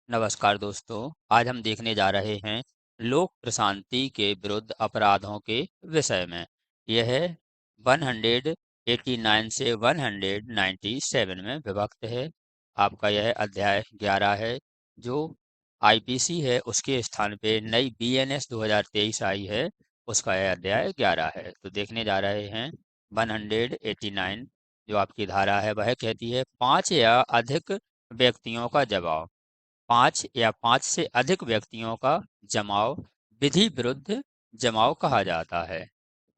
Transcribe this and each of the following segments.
नमस्कार दोस्तों। आज हम देखने जा रहे हैं लोक प्रशांति के विरुद्ध अपराधों के विषय में। यह 189 से 197 में विभक्त है। आपका यह अध्याय 11 है। जो आईपीसी है उसके स्थान पे नई बीएनएस 2023 आई है, उसका यह अध्याय 11 है। तो देखने जा रहे हैं 189। जो आपकी धारा है वह कहती है 5 या अधिक व्यक्तियों का जवाब। 5 या 5 से अधिक व्यक्तियों का जमाव विधि विरुद्ध जमाव कहा जाता है।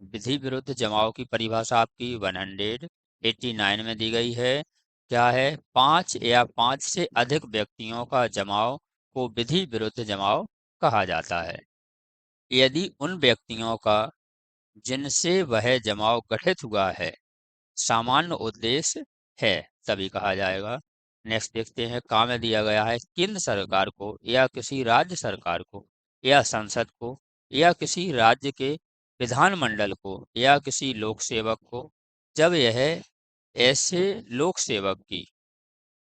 विधि विरुद्ध जमाव की परिभाषा आपकी 189 में दी गई है। क्या है? 5 या 5 से अधिक व्यक्तियों का जमाव को विधि विरुद्ध जमाव कहा जाता है यदि उन व्यक्तियों का जिनसे वह जमाव गठित हुआ है सामान्य उद्देश्य है, तभी कहा जाएगा। नेक्स्ट देखते हैं। काम में दिया गया है केंद्र सरकार को या किसी राज्य सरकार को या संसद को या किसी राज्य के विधानमंडल को या किसी लोक सेवक को, जब यह ऐसे लोक सेवक की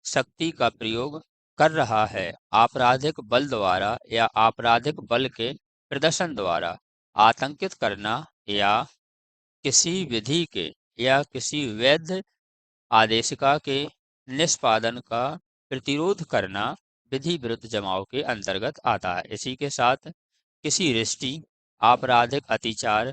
शक्ति का प्रयोग कर रहा है आपराधिक बल द्वारा या आपराधिक बल के प्रदर्शन द्वारा आतंकित करना या किसी विधि के या किसी वैध आदेशिका के निष्पादन का प्रतिरोध करना विधि विरुद्ध जमाव के अंतर्गत आता है। इसी के साथ किसी रिष्टि, आपराधिक अतिचार,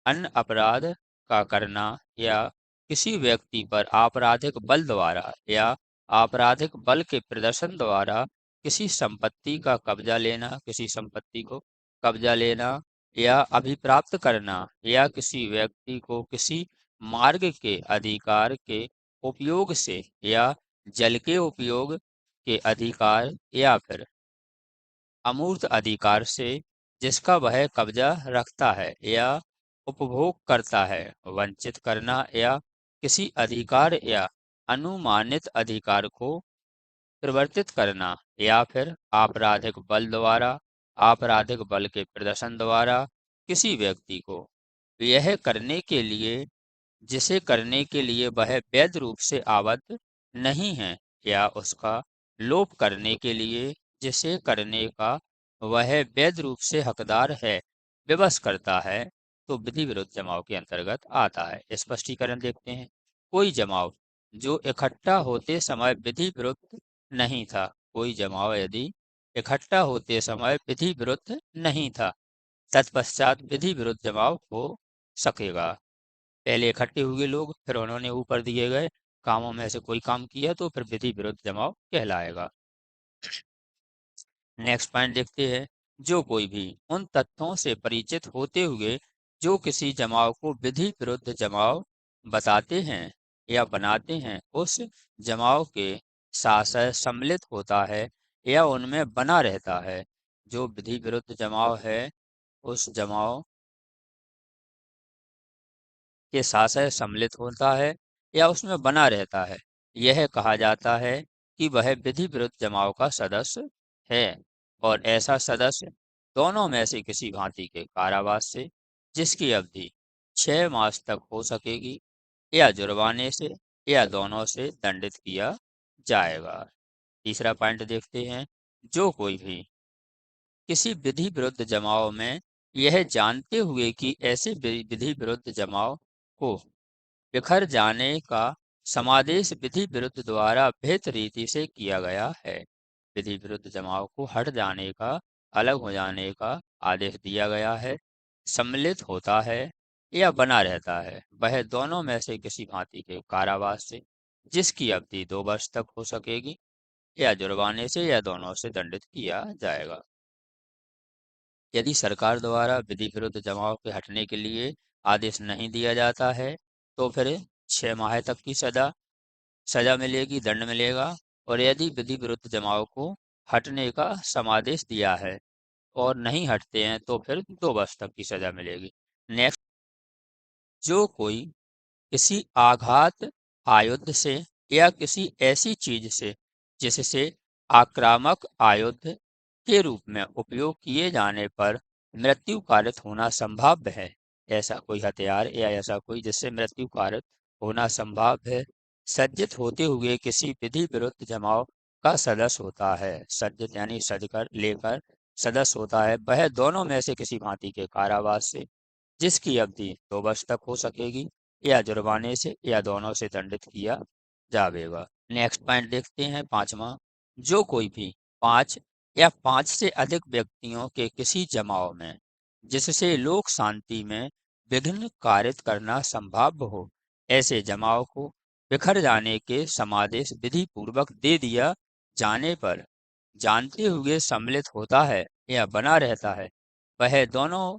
अन्य अपराध का करना या किसी व्यक्ति पर आपराधिक बल द्वारा या आपराधिक बल के प्रदर्शन द्वारा किसी संपत्ति का कब्जा लेना, किसी संपत्ति को कब्जा लेना या अभिप्राप्त करना या किसी व्यक्ति को किसी मार्ग के अधिकार के उपयोग से या जल के उपयोग के अधिकार या फिर अमूर्त अधिकार से जिसका वह कब्जा रखता है या उपभोग करता है वंचित करना या किसी अधिकार या अनुमानित अधिकार को परिवर्तित करना या फिर आपराधिक बल द्वारा आपराधिक बल के प्रदर्शन द्वारा किसी व्यक्ति को यह करने के लिए जिसे करने के लिए वह वैध रूप से आबद्ध नहीं है या उसका लोप करने के लिए जिसे करने का वह वैध रूप से हकदार है विवश करता है, तो विधि विरुद्ध जमाव के अंतर्गत आता है। स्पष्टीकरण देखते हैं। कोई जमाव जो इकट्ठा होते समय विधि विरुद्ध नहीं था, कोई जमाव यदि इकट्ठा होते समय विधि विरुद्ध नहीं था, तत्पश्चात विधि विरुद्ध जमाव हो सकेगा। पहले इकट्ठे हुए लोग, फिर उन्होंने ऊपर दिए गए कामों में से कोई काम किया तो फिर विधि विरुद्ध जमाव कहलाएगा। नेक्स्ट पॉइंट देखते हैं। जो कोई भी उन तथ्यों से परिचित होते हुए जो किसी जमाव को विधि विरुद्ध जमाव बताते हैं या बनाते हैं, उस जमाव के साथ सम्मिलित होता है या उनमें बना रहता है। जो विधि विरुद्ध जमाव है उस जमाव के साथ सम्मिलित होता है या उसमें बना रहता है, यह कहा जाता है कि वह विधि विरुद्ध जमाव का सदस्य है। और ऐसा सदस्य दोनों में से किसी भांति के कारावास से जिसकी अवधि 6 मास तक हो सकेगी या जुर्माने से या दोनों से दंडित किया जाएगा। तीसरा पॉइंट देखते हैं। जो कोई भी किसी विधि विरुद्ध जमाव में यह जानते हुए कि ऐसे विधि विरुद्ध जमाव को बिखर जाने का समादेश विधि विरुद्ध द्वारा विहित रीति से किया गया है, विधि विरुद्ध जमाव को हट जाने का, अलग हो जाने का आदेश दिया गया है, सम्मिलित होता है या बना रहता है, वह दोनों में से किसी भांति के कारावास से जिसकी अवधि 2 वर्ष तक हो सकेगी या जुर्माने से या दोनों से दंडित किया जाएगा। यदि सरकार द्वारा विधि विरुद्ध जमाव के हटने के लिए आदेश नहीं दिया जाता है तो फिर 6 माह तक की सजा मिलेगी, दंड मिलेगा। और यदि विधि विरुद्ध जमाव को हटने का समादेश दिया है और नहीं हटते हैं तो फिर 2 वर्ष तक की सजा मिलेगी। नेक्स्ट। जो कोई किसी आघात आयुध से या किसी ऐसी चीज से जिससे आक्रामक आयुध के रूप में उपयोग किए जाने पर मृत्यु कारित होना संभाव्य है, ऐसा कोई हथियार या ऐसा कोई जिससे मृत्यु कारित होना संभव है, सज्जित होते हुए किसी विधि विरुद्ध जमाव का सदस्य होता है। सज्जित यानी सज कर लेकर सदस्य होता है, वह दोनों में से किसी भांति के कारावास से, जिसकी अवधि 2 वर्ष तक हो सकेगी, या जुर्माने से या दोनों से दंडित किया जाएगा। नेक्स्ट पॉइंट देखते हैं, पांचवा। जो कोई भी 5 या 5 से अधिक व्यक्तियों के किसी जमाव में, जिससे लोक शांति में विघ्न कारित करना संभव हो, ऐसे जमाव को बिखर जाने के समादेश विधि पूर्वक दे दिया जाने पर जानते हुए सम्मिलित होता है या बना रहता है, वह दोनों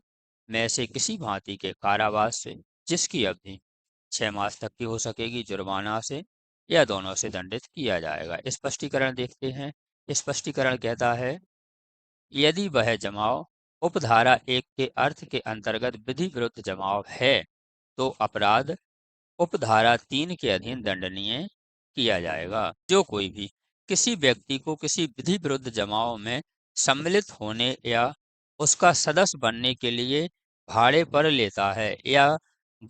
में से किसी भांति के कारावास से, जिसकी अवधि 6 मास तक की हो सकेगी, जुर्माना से या दोनों से दंडित किया जाएगा। स्पष्टीकरण देखते हैं। स्पष्टीकरण कहता है, यदि वह जमाव उपधारा 1 के अर्थ के अंतर्गत विधि विरुद्ध जमाव है, तो अपराध उपधारा 3 के अधीन दंडनीय किया जाएगा। जो कोई भी किसी व्यक्ति को किसी विधि विरुद्ध जमाव में सम्मिलित होने या उसका सदस्य बनने के लिए भाड़े पर लेता है, या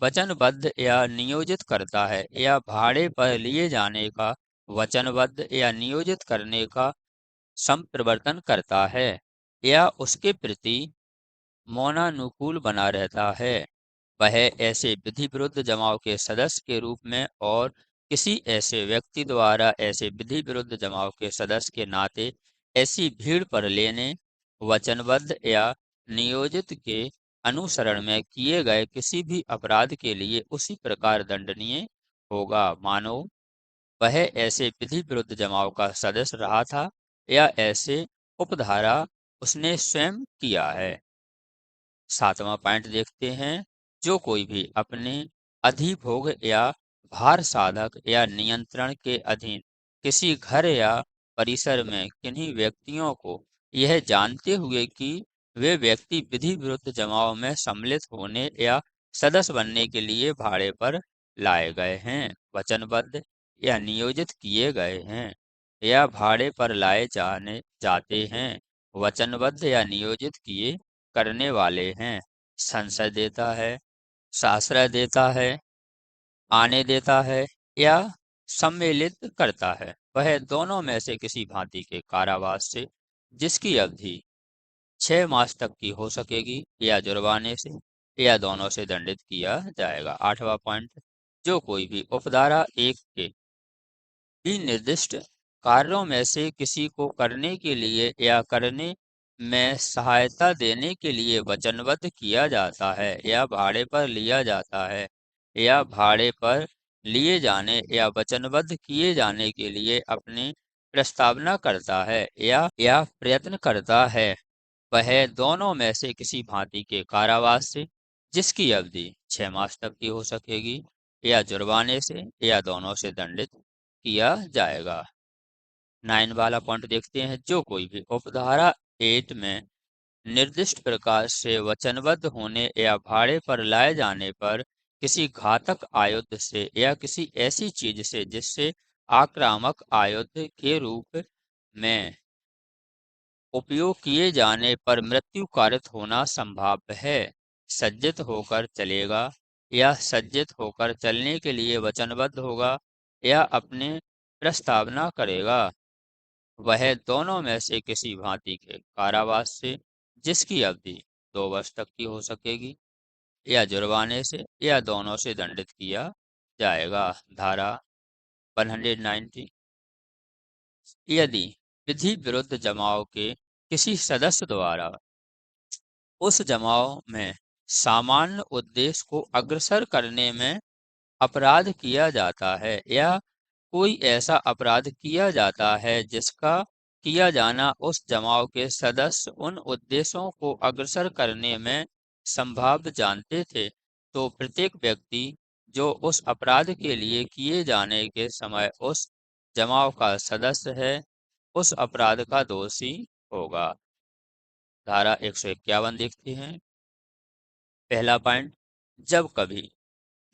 वचनबद्ध या नियोजित करता है, या भाड़े पर लिए जाने का वचनबद्ध या नियोजित करने का संप्रवर्तन करता है, या उसके प्रति मौनानुकूल बना रहता है, वह ऐसे विधि विरुद्ध जमाव के सदस्य के रूप में और किसी ऐसे व्यक्ति द्वारा ऐसे विधि विरुद्ध जमाव के सदस्य के नाते ऐसी भीड़ पर लेने, वचनबद्ध या नियोजित के अनुसरण में किए गए किसी भी अपराध के लिए उसी प्रकार दंडनीय होगा, मानो वह ऐसे विधि विरुद्ध जमाव का सदस्य रहा था या ऐसे उपधारा उसने स्वयं किया है। 7वां पॉइंट देखते हैं। जो कोई भी अपने अधिभोग या भार साधक या नियंत्रण के अधीन किसी घर या परिसर में किन्हीं व्यक्तियों को यह जानते हुए कि वे व्यक्ति विधि विरुद्ध जमाव में सम्मिलित होने या सदस्य बनने के लिए भाड़े पर लाए गए हैं, वचनबद्ध या नियोजित किए गए हैं, या भाड़े पर लाए जाते हैं, वचनबद्ध या नियोजित किए करने वाले हैं, संशय देता है, आश्रय देता है, आने देता है, या सम्मिलित करता है, वह दोनों में से किसी भांति के कारावास से, जिसकी अवधि 6 मास तक की हो सकेगी, या जुर्माने से या दोनों से दंडित किया जाएगा। 8वां पॉइंट। जो कोई भी उपधारा 1 के भी निर्दिष्ट कार्यों में से किसी को करने के लिए या करने में सहायता देने के लिए वचनबद्ध किया जाता है, या भाड़े पर लिया जाता है, या भाड़े पर लिए जाने या वचनबद्ध किए जाने के लिए अपनी प्रस्तावना करता है या प्रयत्न करता है, वह दोनों में से किसी भांति के कारावास से, जिसकी अवधि 6 मास तक की हो सकेगी, या जुर्माने से या दोनों से दंडित किया जाएगा। 9 वाला पॉइंट देखते हैं। जो कोई भी उपधारा 8 में निर्दिष्ट प्रकार से वचनबद्ध होने या भाड़े पर लाए जाने पर किसी घातक आयुध से या किसी ऐसी चीज से जिससे आक्रामक आयुध के रूप में उपयोग किए जाने पर मृत्यु कारित होना संभव है, सज्जित होकर चलेगा, या सज्जित होकर चलने के लिए वचनबद्ध होगा, या अपने प्रस्तावना करेगा, वह दोनों में से किसी भांति के कारावास से, जिसकी अवधि 2 वर्ष तक की हो सकेगी, या जुर्माने से या दोनों से दंडित किया जाएगा। धारा 190। यदि विधि विरुद्ध जमाव के किसी सदस्य द्वारा उस जमाव में सामान्य उद्देश्य को अग्रसर करने में अपराध किया जाता है, या कोई ऐसा अपराध किया जाता है जिसका किया जाना उस जमाव के सदस्य उन उद्देश्यों को अग्रसर करने में संभाव्य जानते थे, तो प्रत्येक व्यक्ति जो उस अपराध के लिए किए जाने के समय उस जमाव का सदस्य है, उस अपराध का दोषी होगा। धारा 151 देखते हैं। पहला पॉइंट। जब कभी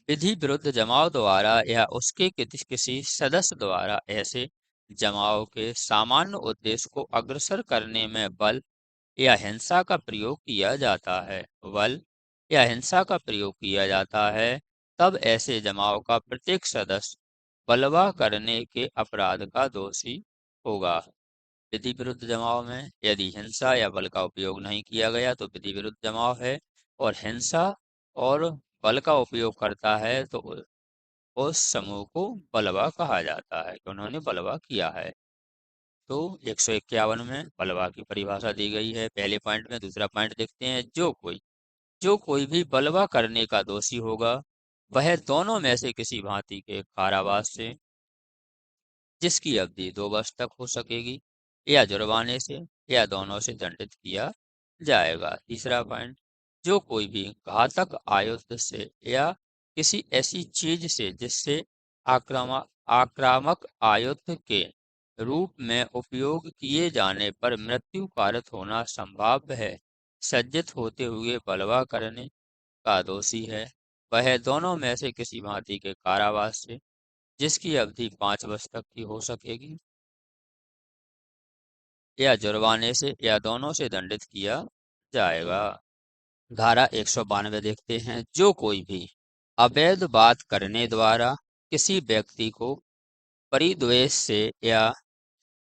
विधि विरुद्ध जमाव द्वारा या उसके किसी सदस्य द्वारा ऐसे जमाव के सामान्य उद्देश्य को अग्रसर करने में बल या हिंसा का प्रयोग किया जाता है, बल या हिंसा का प्रयोग किया जाता है, तब ऐसे जमाव का प्रत्येक सदस्य बलवा करने के अपराध का दोषी होगा। विधि विरुद्ध जमाव में यदि हिंसा या बल का उपयोग नहीं किया गया तो विधि विरुद्ध जमाव है, और हिंसा और बल का उपयोग करता है तो उस समूह को बलवा कहा जाता है कि उन्होंने बलवा किया है। तो 151 में बलवा की परिभाषा दी गई है पहले पॉइंट में। दूसरा पॉइंट देखते हैं, जो कोई भी बलवा करने का दोषी होगा वह दोनों में से किसी भांति के कारावास से, जिसकी अवधि 2 वर्ष तक हो सकेगी, या जुर्माने से, या दोनों से दंडित किया जाएगा। तीसरा पॉइंट, जो कोई भी घातक आयुध से या किसी ऐसी चीज से जिससे आक्रामक आक्रामक आयुध के रूप में उपयोग किए जाने पर मृत्यु कारक होना संभाव्य है, सज्जित होते हुए बलवा करने का दोषी है, वह दोनों में से किसी भांति के कारावास से, जिसकी अवधि 5 वर्ष तक की हो सकेगी, या जुर्माने से, या दोनों से दंडित किया जाएगा। धारा 192 देखते हैं, जो कोई भी अवैध बात करने द्वारा किसी व्यक्ति को परिद्वेष से या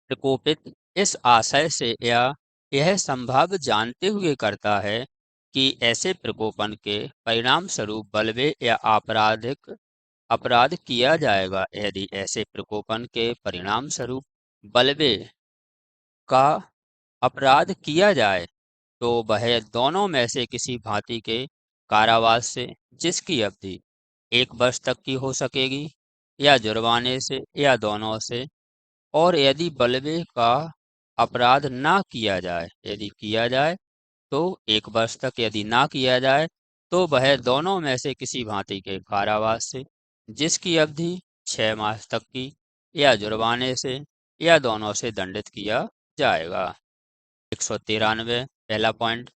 प्रकोपित इस आशय से या यह संभाव्य जानते हुए करता है कि ऐसे प्रकोपन के परिणाम स्वरूप बलवे या आपराधिक अपराध किया जाएगा, यदि ऐसे प्रकोपन के परिणाम स्वरूप बलवे का अपराध किया जाए तो वह दोनों में से किसी भांति के कारावास से, जिसकी अवधि 1 वर्ष तक की हो सकेगी, या जुर्माने से, या दोनों से, और यदि बलवे का अपराध ना किया जाए, यदि किया जाए तो 1 वर्ष तक, यदि ना किया जाए तो वह दोनों में से किसी भांति के कारावास से, जिसकी अवधि 6 मास तक की, या जुर्माने से, या दोनों से दंडित किया जाएगा। 193 पहला पॉइंट,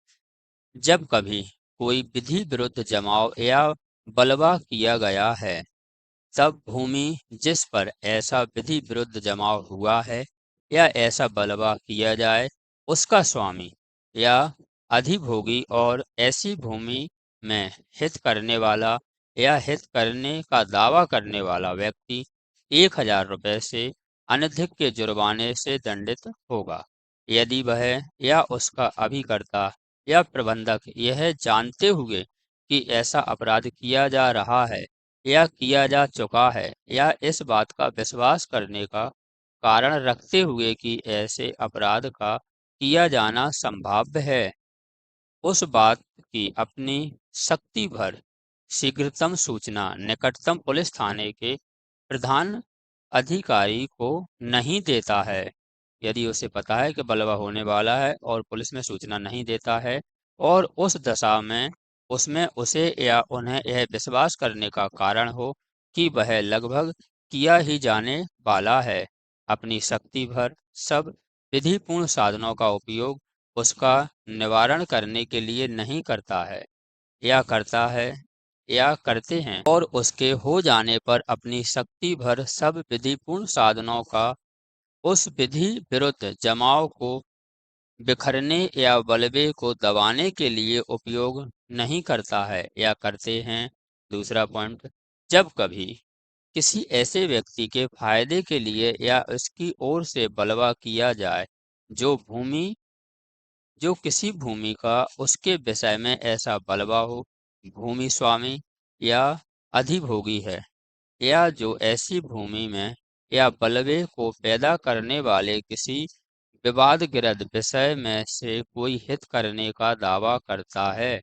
जब कभी कोई विधि विरुद्ध जमाव या बलवा किया गया है तब भूमि जिस पर ऐसा विधि विरुद्ध जमाव हुआ है या ऐसा बलवा किया जाए, उसका स्वामी या अधिभोगी और ऐसी भूमि में हित करने वाला या हित करने का दावा करने वाला व्यक्ति 1,000 रुपये से अनधिक के जुर्माने से दंडित होगा, यदि वह या उसका अभिकर्ता या प्रबंधक यह जानते हुए कि ऐसा अपराध किया जा रहा है या किया जा चुका है, या इस बात का विश्वास करने का कारण रखते हुए कि ऐसे अपराध का किया जाना संभाव्य है, उस बात की अपनी शक्ति भर शीघ्रतम सूचना निकटतम पुलिस थाने के प्रधान अधिकारी को नहीं देता है। यदि उसे पता है कि बलवा होने वाला है और पुलिस में सूचना नहीं देता है, और उस दशा में उसमें उसे या उन्हें यह विश्वास करने का कारण हो कि वह लगभग किया ही जाने वाला है, अपनी शक्ति भर सब विधिपूर्ण साधनों का उपयोग उसका निवारण करने के लिए नहीं करता है, या करता है, या करते हैं, और उसके हो जाने पर अपनी शक्ति भर सब विधिपूर्ण साधनों का उस विधि विरुद्ध जमाव को बिखरने या बलवे को दबाने के लिए उपयोग नहीं करता है, या करते हैं। दूसरा पॉइंट, जब कभी किसी ऐसे व्यक्ति के फायदे के लिए या उसकी ओर से बलवा किया जाए जो किसी भूमि का उसके विषय में ऐसा बलवा हो, भूमि स्वामी या अधिभोगी है, या जो ऐसी भूमि में या बलवे को पैदा करने वाले किसी विवादग्रस्त विषय में से कोई हित करने का दावा करता है,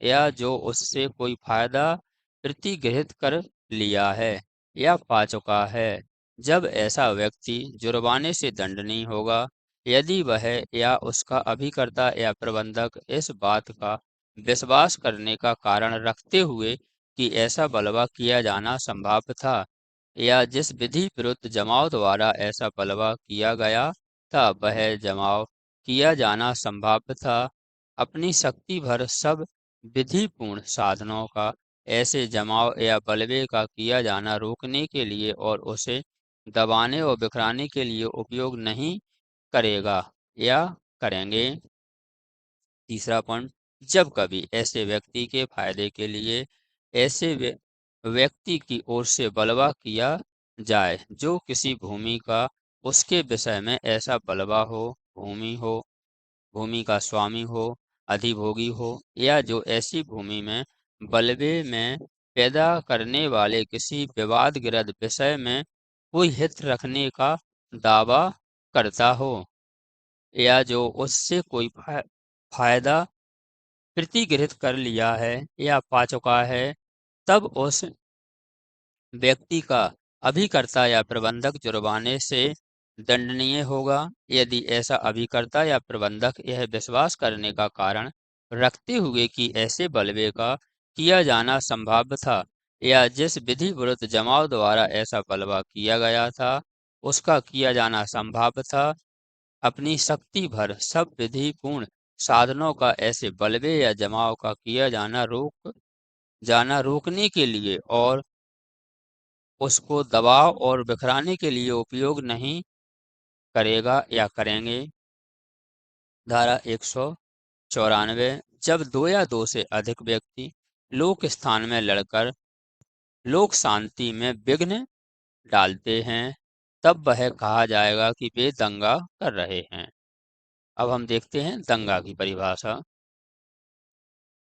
या जो उससे कोई फायदा प्रतिगृहित कर लिया है या पा चुका है, जब ऐसा व्यक्ति जुर्माने से दंडनीय होगा, यदि वह या उसका अभिकर्ता या प्रबंधक इस बात का विश्वास करने का कारण रखते हुए कि ऐसा बलवा किया जाना संभाव्य था, या जिस विधि विरुद्ध जमाव द्वारा ऐसा बलवा किया गया था वह जमाव किया जाना संभाव्य था, अपनी शक्ति भर सब विधिपूर्ण साधनों का ऐसे जमाव या बलवे का किया जाना रोकने के लिए और उसे दबाने और बिखराने के लिए उपयोग नहीं करेगा या करेंगे। तीसरा पॉइंट, जब कभी ऐसे व्यक्ति के फायदे के लिए ऐसे व्यक्ति की ओर से बलवा किया जाए जो किसी भूमि का उसके विषय में ऐसा बलवा हो, भूमि का स्वामी हो, अधिभोगी हो, या जो ऐसी भूमि में बलवे में पैदा करने वाले किसी विवादग्रस्त विषय में कोई हित रखने का दावा करता हो, या जो उससे कोई फायदा प्रतिगृहित कर लिया है या पा चुका है, तब उस व्यक्ति का अभिकर्ता या प्रबंधक जुर्माने से दंडनीय होगा। यदि ऐसा अभिकर्ता या प्रबंधक यह विश्वास करने का कारण रखते हुए कि ऐसे बलवे का किया जाना संभाव्य था, या जिस विधि विरुद्ध जमाव द्वारा ऐसा बलवा किया गया था उसका किया जाना संभाव्य था, अपनी शक्ति भर सब विधि पूर्ण साधनों का ऐसे बलवे या जमाव का किया जाना रोकने के लिए और उसको दबाव और बिखराने के लिए उपयोग नहीं करेगा या करेंगे। धारा 194, जब दो या दो से अधिक व्यक्ति लोक स्थान में लड़कर लोक शांति में विघ्न डालते हैं, तब वह कहा जाएगा कि वे दंगा कर रहे हैं। अब हम देखते हैं दंगा की परिभाषा।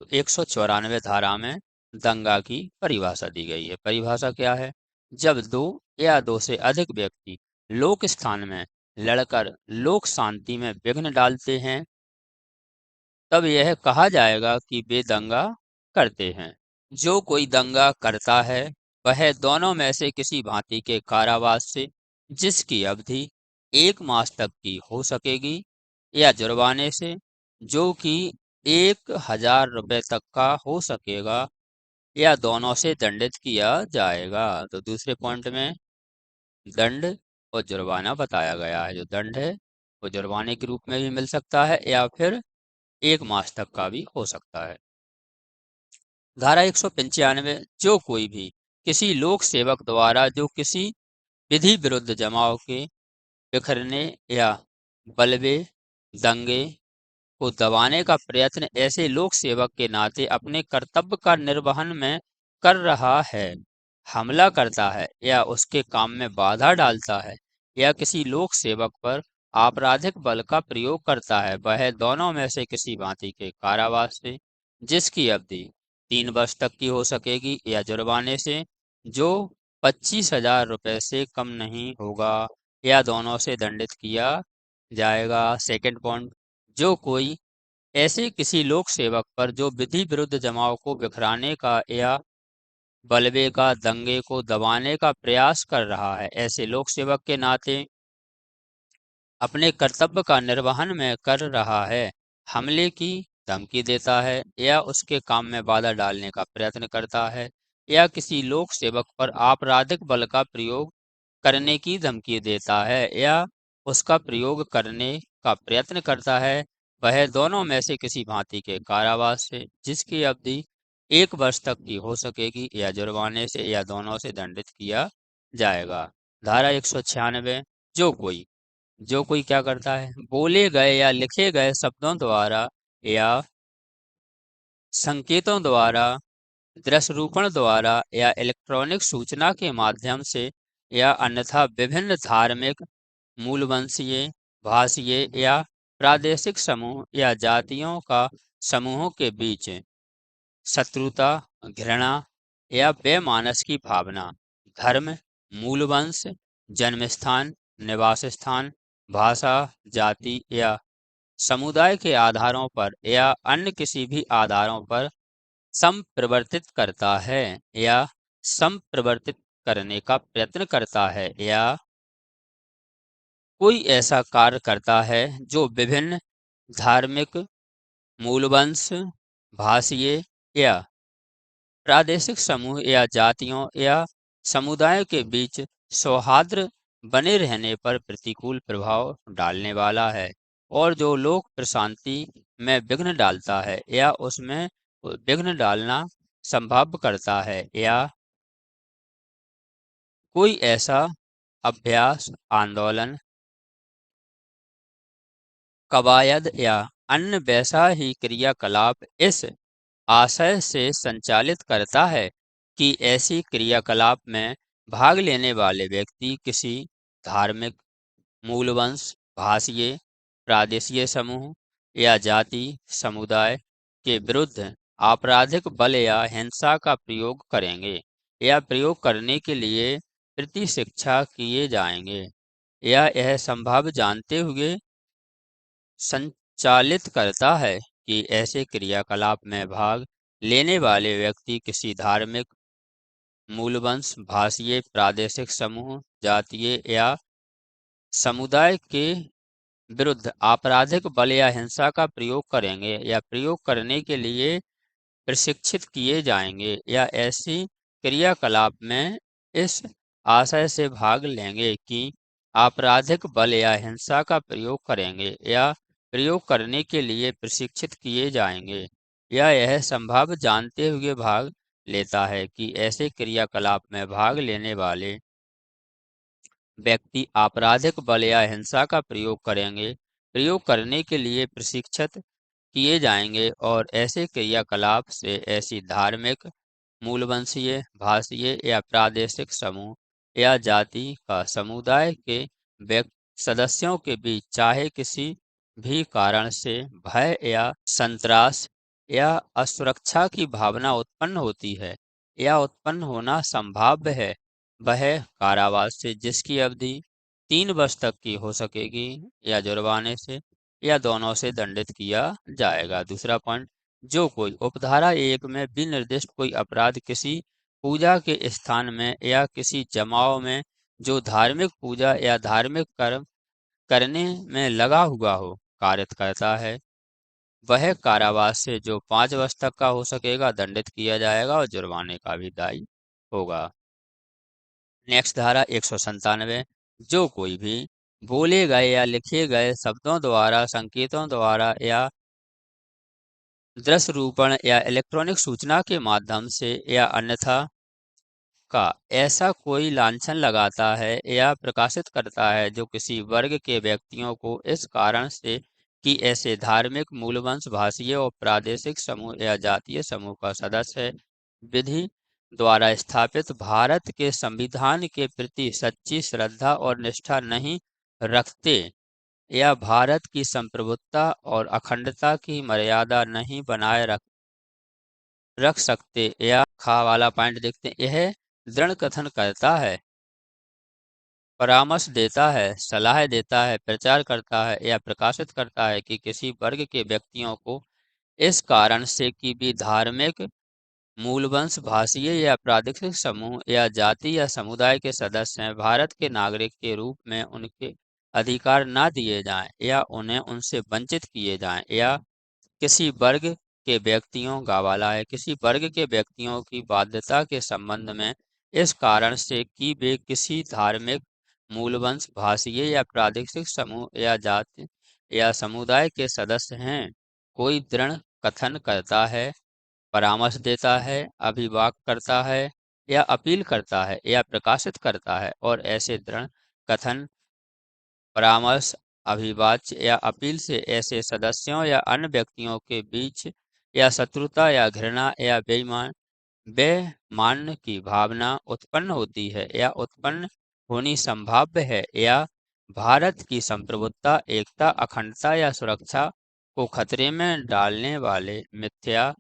तो 194 धारा में दंगा की परिभाषा दी गई है। परिभाषा क्या है? जब दो या दो से अधिक व्यक्ति लोक स्थान में लड़कर लोक शांति में विघ्न डालते हैं, तब यह कहा जाएगा कि वे दंगा करते हैं। जो कोई दंगा करता है वह दोनों में से किसी भांति के कारावास से, जिसकी अवधि 1 मास तक की हो सकेगी, या जुर्माने से जो कि 1,000 रुपये तक का हो सकेगा, या दोनों से दंडित किया जाएगा। तो दूसरे पॉइंट में दंड और जुर्माना बताया गया है। जो दंड है वो जुर्माने के रूप में भी मिल सकता है या फिर 1 मास तक का भी हो सकता है। धारा 195, जो कोई भी किसी लोक सेवक द्वारा जो किसी विधि विरुद्ध जमाव के बिखरने या बलवे दंगे को दबाने का प्रयत्न ऐसे लोक सेवक के नाते अपने कर्तव्य का निर्वहन में कर रहा है, हमला करता है या उसके काम में बाधा डालता है, या किसी लोक सेवक पर आपराधिक बल का प्रयोग करता है, वह दोनों में से किसी भांति के कारावास से, जिसकी अवधि 3 वर्ष तक की हो सकेगी, या जुर्माने से जो 25,000 रुपये से कम नहीं होगा, या दोनों से दंडित किया जाएगा। सेकंड पॉइंट, जो कोई ऐसे किसी लोक सेवक पर जो विधि विरुद्ध जमाव को बिखराने का या बलवे का दंगे को दबाने का प्रयास कर रहा है, ऐसे लोक सेवक के नाते अपने कर्तव्य का निर्वहन में कर रहा है, हमले की धमकी देता है या उसके काम में बाधा डालने का प्रयत्न करता है, या किसी लोक सेवक पर आपराधिक बल का प्रयोग करने की धमकी देता है या उसका प्रयोग करने का प्रयत्न करता है, वह दोनों में से किसी भांति के कारावास से, जिसकी अवधि 1 वर्ष तक की हो सकेगी, या जुर्माने से या दोनों से दंडित किया जाएगा। धारा 196, जो कोई क्या करता है, बोले गए या लिखे गए शब्दों द्वारा या संकेतों द्वारा, दृश्यरूपण द्वारा या इलेक्ट्रॉनिक सूचना के माध्यम से, या अन्यथा विभिन्न धार्मिक, मूलवंशीय, भाषीय या प्रादेशिक समूह या जातियों का समूहों के बीच शत्रुता, घृणा या बेमानस की भावना, धर्म, मूलवंश, जन्मस्थान, निवास स्थान, भाषा, जाति या समुदाय के आधारों पर या अन्य किसी भी आधारों पर संप्रवर्तित करता है या संप्रवर्तित करने का प्रयत्न करता है, या कोई ऐसा कार्य करता है जो विभिन्न धार्मिक, मूलवंश, भाषीय या प्रादेशिक समूह या जातियों या समुदाय के बीच सौहार्द बने रहने पर प्रतिकूल प्रभाव डालने वाला है, और जो लोक प्रशांति में विघ्न डालता है या उसमें विघ्न डालना संभव करता है, या कोई ऐसा अभ्यास, आंदोलन, कवायद या अन्य वैसा ही क्रियाकलाप इस आशय से संचालित करता है कि ऐसी क्रियाकलाप में भाग लेने वाले व्यक्ति किसी धार्मिक, मूलवंश, भाषीय, प्रादेशीय समूह या जाति समुदाय के विरुद्ध आपराधिक बल या हिंसा का प्रयोग करेंगे या प्रयोग करने के लिए प्रति शिक्षा किए जाएंगे या यह संभव जानते हुए संचालित करता है कि ऐसे क्रियाकलाप में भाग लेने वाले व्यक्ति किसी धार्मिक, मूलवंश, भाषीय, प्रादेशिक समूह, जातीय या समुदाय के विरुद्ध आपराधिक बल या हिंसा का प्रयोग करेंगे या प्रयोग करने के लिए प्रशिक्षित किए जाएंगे या ऐसी क्रियाकलाप में इस आशय से भाग लेंगे कि आपराधिक बल या हिंसा का प्रयोग करेंगे या प्रयोग करने के लिए प्रशिक्षित किए जाएंगे या यह संभव जानते हुए भाग लेता है कि ऐसे क्रियाकलाप में भाग लेने वाले व्यक्ति आपराधिक बल या हिंसा का प्रयोग करेंगे, प्रयोग करने के लिए प्रशिक्षित किए जाएंगे और ऐसे क्रियाकलाप से ऐसी धार्मिक, मूलवंशीय, भाषीय या प्रादेशिक समूह या जाति का समुदाय के सदस्यों के बीच चाहे किसी भी कारण से भय या संत्रास या असुरक्षा की भावना उत्पन्न होती है या उत्पन्न होना संभाव्य है, वह कारावास से जिसकी अवधि 3 वर्ष तक की हो सकेगी या जुर्माने से या दोनों से दंडित किया जाएगा। दूसरा पॉइंट, जो कोई उपधारा 1 में विनिर्दिष्ट कोई अपराध किसी पूजा के स्थान में या किसी जमाव में जो धार्मिक पूजा या धार्मिक कर्म करने में लगा हुआ हो कारित करता है, वह कारावास से जो 5 वर्ष तक का हो सकेगा दंडित किया जाएगा और जुर्माने का भी दायी होगा। नेक्स्ट धारा 197, जो कोई भी बोले गए या लिखे गए शब्दों द्वारा, संकेतों द्वारा या दृश्य रूपण या इलेक्ट्रॉनिक सूचना के माध्यम से या अन्यथा का ऐसा कोई लांछन लगाता है या प्रकाशित करता है जो किसी वर्ग के व्यक्तियों को इस कारण से कि ऐसे धार्मिक, मूलवंश, भाषीय और प्रादेशिक समूह या जातीय समूह का सदस्य है, विधि द्वारा स्थापित भारत के संविधान के प्रति सच्ची श्रद्धा और निष्ठा नहीं रखते या भारत की संप्रभुता और अखंडता की मर्यादा नहीं बनाए रख सकते या खा वाला पॉइंट देखते हैं, यह दृढ़ कथन करता है, परामर्श देता है, सलाह देता है, प्रचार करता है या प्रकाशित करता है कि किसी वर्ग के व्यक्तियों को इस कारण से कि भी धार्मिक, मूलवंश, भाषीय या प्रादेशिक समूह या जाति या समुदाय के सदस्य हैं, भारत के नागरिक के रूप में उनके अधिकार ना दिए जाएं या उन्हें उनसे वंचित किए जाएं या किसी वर्ग के व्यक्तियों गवाला है किसी वर्ग के व्यक्तियों की बाध्यता के संबंध में इस कारण से कि वे किसी धार्मिक, मूलवंश, भाषीय या प्रादेशिक समूह या जाति या समुदाय के सदस्य हैं, कोई दृढ़ कथन करता है, परामर्श देता है, अभिवाक करता है या अपील करता है या प्रकाशित करता है और ऐसे दृढ़ कथन, परामर्श, अभिवाच्य या अपील से ऐसे सदस्यों या अन्य व्यक्तियों के बीच या शत्रुता या घृणा या बेमान्य की भावना उत्पन्न होती है या उत्पन्न होनी संभाव्य है या भारत की संप्रभुता, एकता, अखंडता या सुरक्षा को खतरे में डालने वाले मिथ्या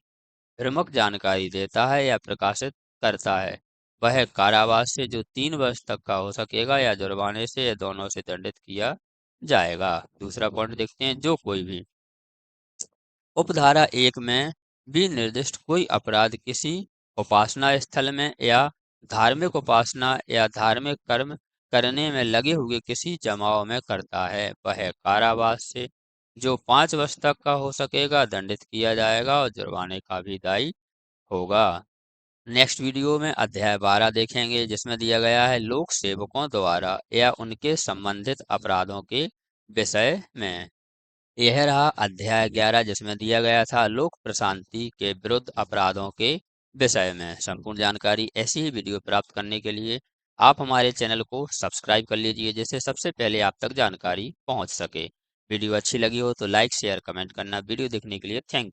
भ्रामक जानकारी देता है या प्रकाशित करता है, वह कारावास से जो 3 वर्ष तक का हो सकेगा या जुर्माने से या दोनों से दंडित किया जाएगा। दूसरा पॉइंट देखते हैं, जो कोई भी उपधारा 1 में भी निर्दिष्ट कोई अपराध किसी उपासना स्थल में या धार्मिक उपासना या धार्मिक कर्म करने में लगे हुए किसी जमाव में करता है, वह कारावास से जो 5 वर्ष तक का हो सकेगा दंडित किया जाएगा और जुर्माने का भी दायी होगा। नेक्स्ट वीडियो में अध्याय 12 देखेंगे जिसमें दिया गया है लोक सेवकों द्वारा या उनके संबंधित अपराधों के विषय में। यह रहा अध्याय 11 जिसमें दिया गया था लोक प्रशांति के विरुद्ध अपराधों के विषय में। संपूर्ण जानकारी ऐसी ही वीडियो प्राप्त करने के लिए आप हमारे चैनल को सब्सक्राइब कर लीजिए जिससे सबसे पहले आप तक जानकारी पहुंच सके। वीडियो अच्छी लगी हो तो लाइक, शेयर, कमेंट करना। वीडियो देखने के लिए थैंक यू।